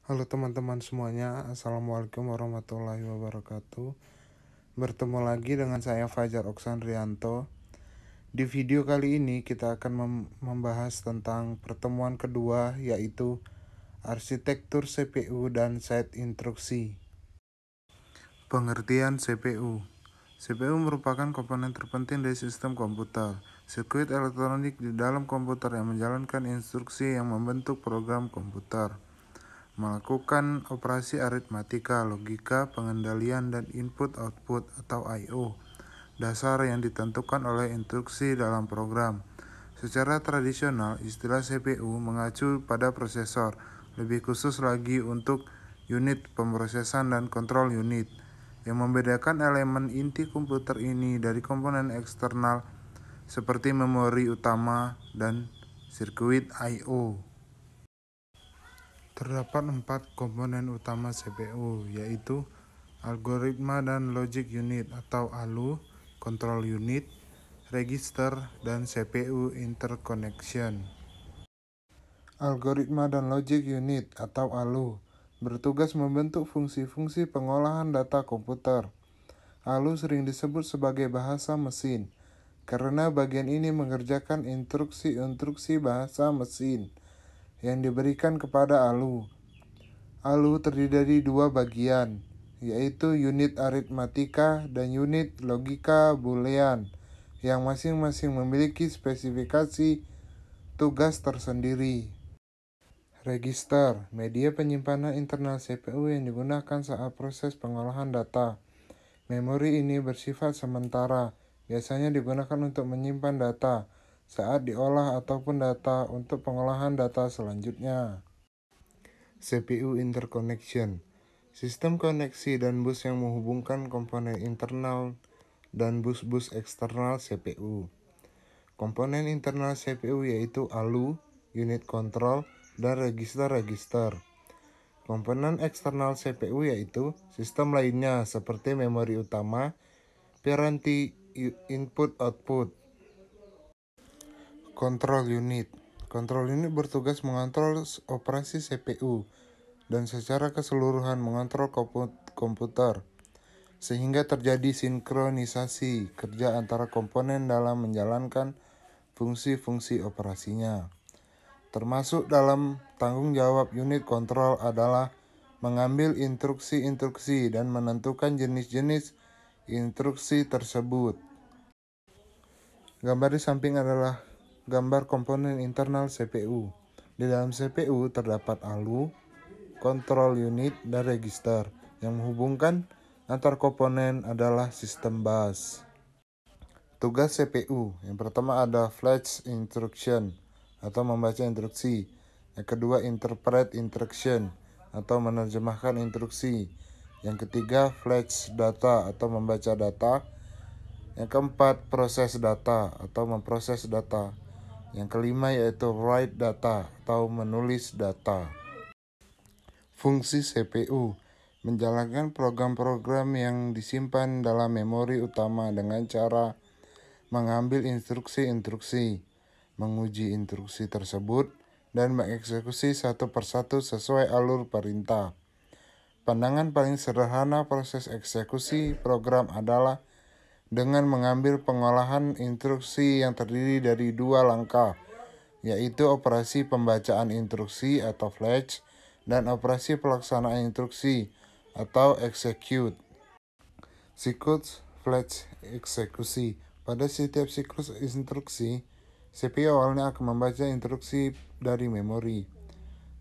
Halo teman-teman semuanya, Assalamualaikum warahmatullahi wabarakatuh. Bertemu lagi dengan saya Fajar Oksandrianto. Di video kali ini kita akan membahas tentang pertemuan kedua, yaitu arsitektur CPU dan set instruksi. Pengertian CPU. CPU merupakan komponen terpenting dari sistem komputer, sirkuit elektronik di dalam komputer yang menjalankan instruksi yang membentuk program komputer, melakukan operasi aritmatika, logika, pengendalian, dan input-output atau I/O dasar yang ditentukan oleh instruksi dalam program. Secara tradisional, istilah CPU mengacu pada prosesor, lebih khusus lagi untuk unit pemrosesan dan kontrol unit. Yang membedakan elemen inti komputer ini dari komponen eksternal seperti memori utama dan sirkuit I/O. Terdapat 4 komponen utama CPU, yaitu algoritma dan logic unit atau ALU, control unit, register, dan CPU interconnection. Algoritma dan logic unit atau ALU bertugas membentuk fungsi-fungsi pengolahan data komputer. ALU sering disebut sebagai bahasa mesin, karena bagian ini mengerjakan instruksi-instruksi bahasa mesin yang diberikan kepada ALU. ALU terdiri dari dua bagian, yaitu unit aritmatika dan unit logika boolean, yang masing-masing memiliki spesifikasi tugas tersendiri. Register, media penyimpanan internal CPU yang digunakan saat proses pengolahan data. Memori ini bersifat sementara, biasanya digunakan untuk menyimpan data saat diolah ataupun data untuk pengolahan data selanjutnya. CPU interconnection, sistem koneksi dan bus yang menghubungkan komponen internal dan bus-bus eksternal CPU. Komponen internal CPU yaitu ALU, unit control, dan register-register. Komponen eksternal CPU yaitu sistem lainnya seperti memori utama, peranti, input-output. Control unit. Control unit bertugas mengontrol operasi CPU dan secara keseluruhan mengontrol komputer, sehingga terjadi sinkronisasi kerja antara komponen dalam menjalankan fungsi-fungsi operasinya. Termasuk dalam tanggung jawab unit kontrol adalah mengambil instruksi-instruksi dan menentukan jenis-jenis instruksi tersebut. Gambar di samping adalah gambar komponen internal CPU. Di dalam CPU terdapat ALU, control unit, dan register. Yang menghubungkan antar komponen adalah sistem bus. Tugas CPU, yang pertama ada fetch instruction atau membaca instruksi. Yang kedua interpret instruction atau menerjemahkan instruksi. Yang ketiga fetch data atau membaca data. Yang keempat proses data atau memproses data. Yang kelima yaitu write data atau menulis data. Fungsi CPU menjalankan program-program yang disimpan dalam memori utama dengan cara mengambil instruksi-instruksi, menguji instruksi tersebut, dan mengeksekusi satu persatu sesuai alur perintah. Pandangan paling sederhana proses eksekusi program adalah dengan mengambil pengolahan instruksi yang terdiri dari dua langkah, yaitu operasi pembacaan instruksi atau fetch dan operasi pelaksanaan instruksi atau execute. Siklus fetch eksekusi. Pada setiap siklus instruksi, CPU awalnya akan membaca instruksi dari memori.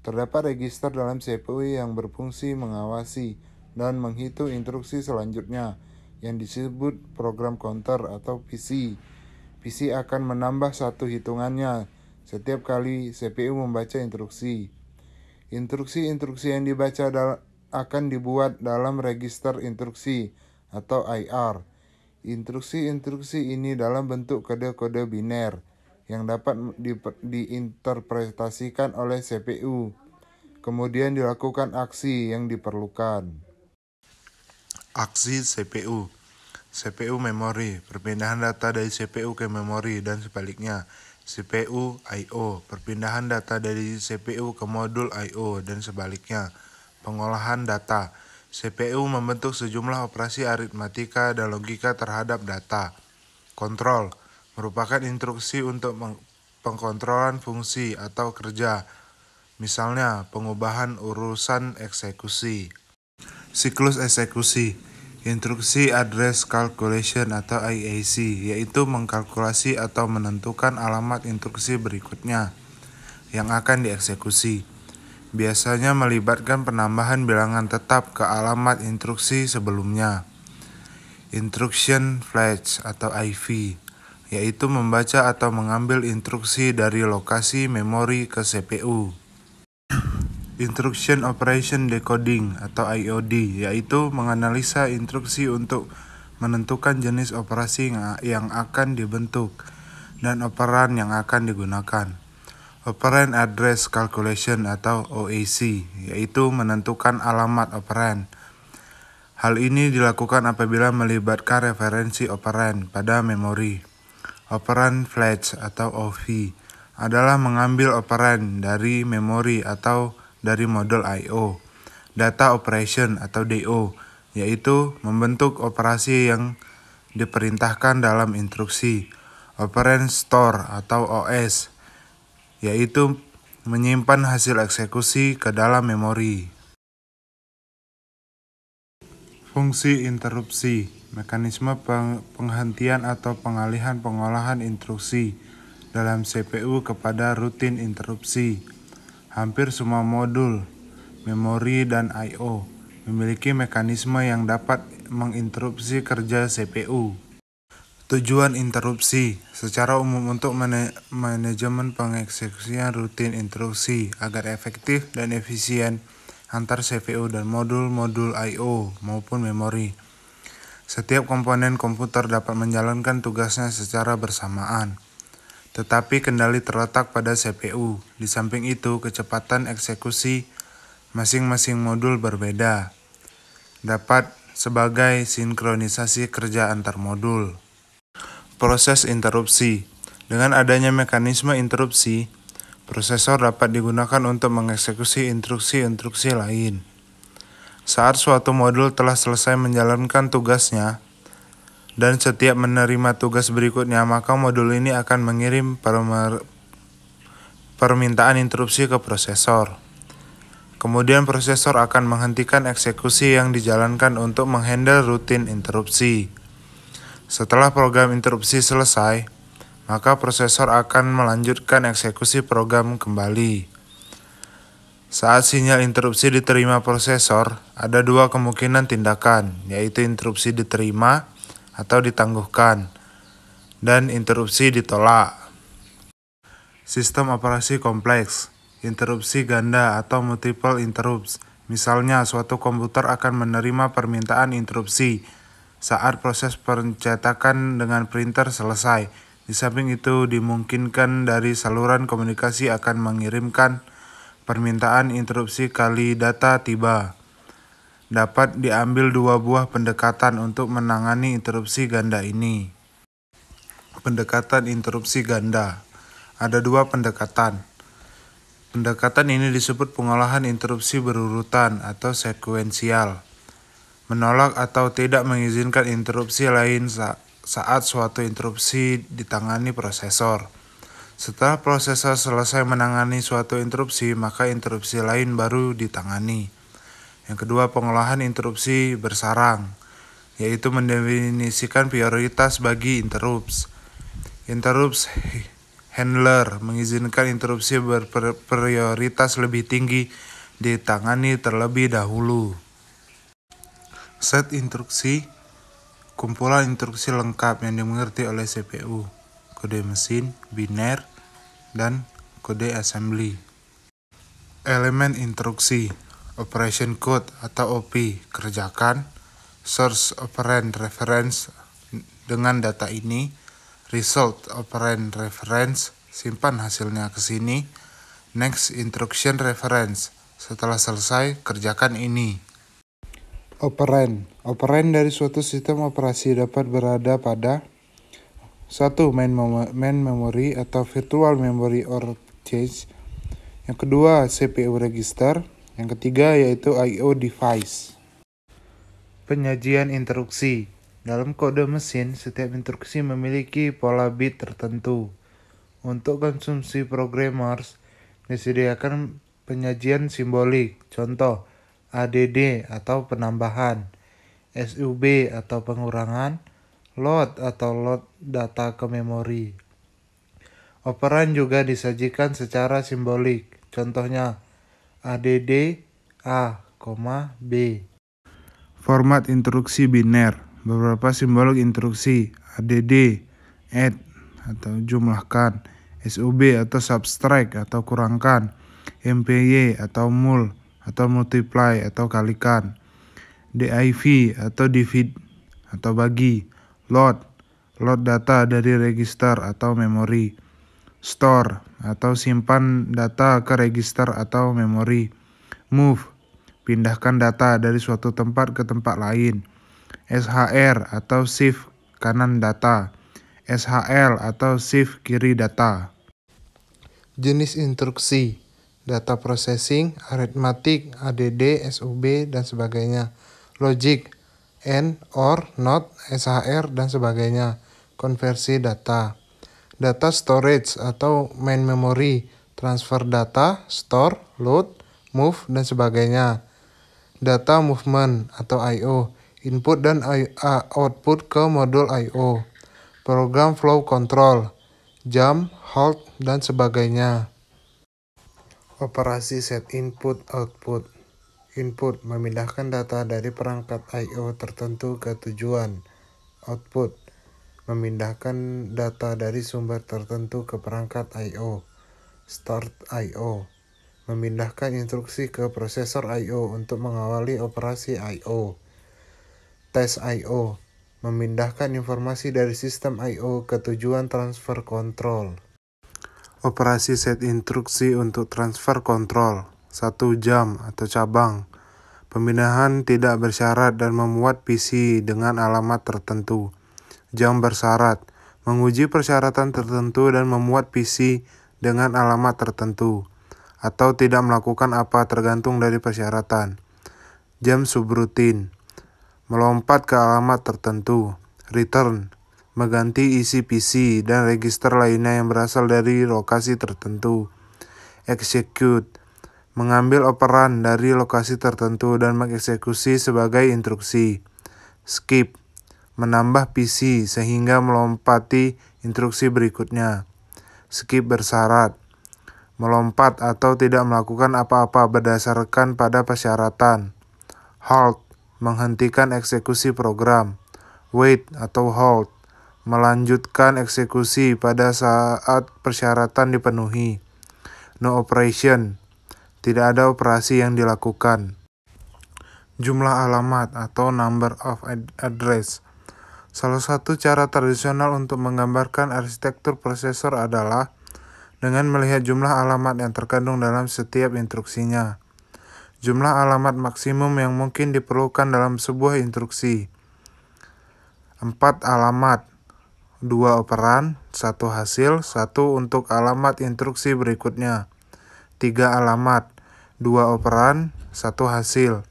Terdapat register dalam CPU yang berfungsi mengawasi dan menghitung instruksi selanjutnya yang disebut program counter atau PC. PC akan menambah satu hitungannya setiap kali CPU membaca instruksi. Instruksi-instruksi yang dibaca akan dibuat dalam register instruksi atau IR. Instruksi-instruksi ini dalam bentuk kode-kode biner yang dapat diinterpretasikan oleh CPU. Kemudian dilakukan aksi yang diperlukan. Aksi CPU. CPU memori, perpindahan data dari CPU ke memori dan sebaliknya. CPU I/O, perpindahan data dari CPU ke modul I/O dan sebaliknya. Pengolahan data. CPU membentuk sejumlah operasi aritmatika dan logika terhadap data. Kontrol merupakan instruksi untuk pengkontrolan fungsi atau kerja, misalnya pengubahan urusan eksekusi. Siklus eksekusi. Instruksi Address Calculation atau IAC, yaitu mengkalkulasi atau menentukan alamat instruksi berikutnya yang akan dieksekusi. Biasanya melibatkan penambahan bilangan tetap ke alamat instruksi sebelumnya. Instruction Fetch atau IV, yaitu membaca atau mengambil instruksi dari lokasi memori ke CPU. Instruction Operation Decoding atau IOD, yaitu menganalisa instruksi untuk menentukan jenis operasi yang akan dibentuk dan operan yang akan digunakan. Operand Address Calculation atau OAC, yaitu menentukan alamat operand. Hal ini dilakukan apabila melibatkan referensi operand pada memori. Operand Fetch atau OV adalah mengambil operand dari memori atau dari modul I/O. Data Operation atau DO, yaitu membentuk operasi yang diperintahkan dalam instruksi. Operand Store atau OS, yaitu menyimpan hasil eksekusi ke dalam memori. Fungsi interupsi, mekanisme penghentian atau pengalihan pengolahan instruksi dalam CPU kepada rutin interupsi. Hampir semua modul, memori, dan I/O memiliki mekanisme yang dapat menginterupsi kerja CPU. Tujuan interupsi secara umum untuk manajemen pengeksekusian rutin instruksi agar efektif dan efisien antar CPU dan modul-modul I/O maupun memori. Setiap komponen komputer dapat menjalankan tugasnya secara bersamaan, tetapi kendali terletak pada CPU. Di samping itu, kecepatan eksekusi masing-masing modul berbeda, dapat sebagai sinkronisasi kerja antar modul. Proses interupsi. Dengan adanya mekanisme interupsi, prosesor dapat digunakan untuk mengeksekusi instruksi-instruksi lain. Saat suatu modul telah selesai menjalankan tugasnya, dan setiap menerima tugas berikutnya, maka modul ini akan mengirim permintaan interupsi ke prosesor. Kemudian prosesor akan menghentikan eksekusi yang dijalankan untuk menghandle rutin interupsi. Setelah program interupsi selesai, maka prosesor akan melanjutkan eksekusi program kembali. Saat sinyal interupsi diterima prosesor, ada dua kemungkinan tindakan, yaitu interupsi diterima atau ditangguhkan, dan interupsi ditolak. Sistem operasi kompleks, interupsi ganda atau multiple interrupts. Misalnya, suatu komputer akan menerima permintaan interupsi saat proses pencetakan dengan printer selesai. Di samping itu, dimungkinkan dari saluran komunikasi akan mengirimkan permintaan interupsi kali data tiba. Dapat diambil dua buah pendekatan untuk menangani interupsi ganda ini. Pendekatan interupsi ganda. Ada dua pendekatan. Pendekatan ini disebut pengolahan interupsi berurutan atau sekuensial. Menolak atau tidak mengizinkan interupsi lain saat suatu interupsi ditangani prosesor. Setelah prosesor selesai menangani suatu interupsi, maka interupsi lain baru ditangani. Yang kedua, pengolahan interupsi bersarang, yaitu mendefinisikan prioritas bagi interrupts. Interrupts handler mengizinkan interupsi berprioritas lebih tinggi ditangani terlebih dahulu. Set instruksi, kumpulan instruksi lengkap yang dimengerti oleh CPU, kode mesin, biner, dan kode assembly. Elemen instruksi, operation code atau OP, kerjakan, source operand reference dengan data ini, result operand reference, simpan hasilnya ke sini, next instruction reference, setelah selesai kerjakan ini. Operand dari suatu sistem operasi dapat berada pada 1. Main memory atau virtual memory or cache. Yang kedua, CPU register. Yang ketiga yaitu I/O device. Penyajian instruksi. Dalam kode mesin, setiap instruksi memiliki pola bit tertentu. Untuk konsumsi programmers, disediakan penyajian simbolik, contoh ADD atau penambahan, SUB atau pengurangan, load atau load data ke memori. Operan juga disajikan secara simbolik, contohnya ADD A, B. Format instruksi biner. Beberapa simbol instruksi ADD, add atau jumlahkan, SUB atau subtract atau kurangkan, MPY atau mul atau multiply atau kalikan, DIV atau divide atau bagi, load data dari register atau memori, store atau simpan data ke register atau memori, move pindahkan data dari suatu tempat ke tempat lain, SHR atau shift kanan data, SHL atau shift kiri data. Jenis instruksi, data processing, arithmetic, ADD, SUB, dan sebagainya. Logic, AND, OR, NOT, SHR, dan sebagainya. Konversi data. Data storage atau main memory, transfer data, store, load, move, dan sebagainya. Data movement atau I/O, input dan output ke modul I/O. Program flow control, jump, hold, dan sebagainya. Operasi set input output. Input memindahkan data dari perangkat I/O tertentu ke tujuan. Output memindahkan data dari sumber tertentu ke perangkat I/O. Start I/O memindahkan instruksi ke prosesor I/O untuk mengawali operasi I/O. Test I/O memindahkan informasi dari sistem I/O ke tujuan transfer control. Operasi set instruksi untuk transfer control. 1 jam atau cabang. Pemindahan tidak bersyarat dan memuat PC dengan alamat tertentu. Jam bersyarat. Menguji persyaratan tertentu dan memuat PC dengan alamat tertentu. Atau tidak melakukan apa tergantung dari persyaratan. Jam subrutin. Melompat ke alamat tertentu. Return. Mengganti isi PC dan register lainnya yang berasal dari lokasi tertentu. Execute. Mengambil operan dari lokasi tertentu dan mengeksekusi sebagai instruksi. Skip. Menambah PC sehingga melompati instruksi berikutnya. Skip bersyarat. Melompat atau tidak melakukan apa-apa berdasarkan pada persyaratan. Halt. Menghentikan eksekusi program. Wait atau hold. Melanjutkan eksekusi pada saat persyaratan dipenuhi. No operation. Tidak ada operasi yang dilakukan. Jumlah alamat atau number of address. Salah satu cara tradisional untuk menggambarkan arsitektur prosesor adalah dengan melihat jumlah alamat yang terkandung dalam setiap instruksinya. Jumlah alamat maksimum yang mungkin diperlukan dalam sebuah instruksi. 4 alamat, 2 operan, 1 hasil, 1 untuk alamat instruksi berikutnya. 3 alamat, 2 operan, 1 hasil,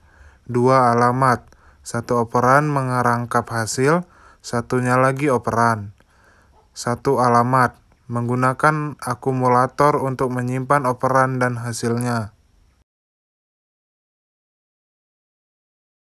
2 alamat, 1 operan mengerangkap hasil, satunya lagi operan. 1 alamat, menggunakan akumulator untuk menyimpan operan dan hasilnya.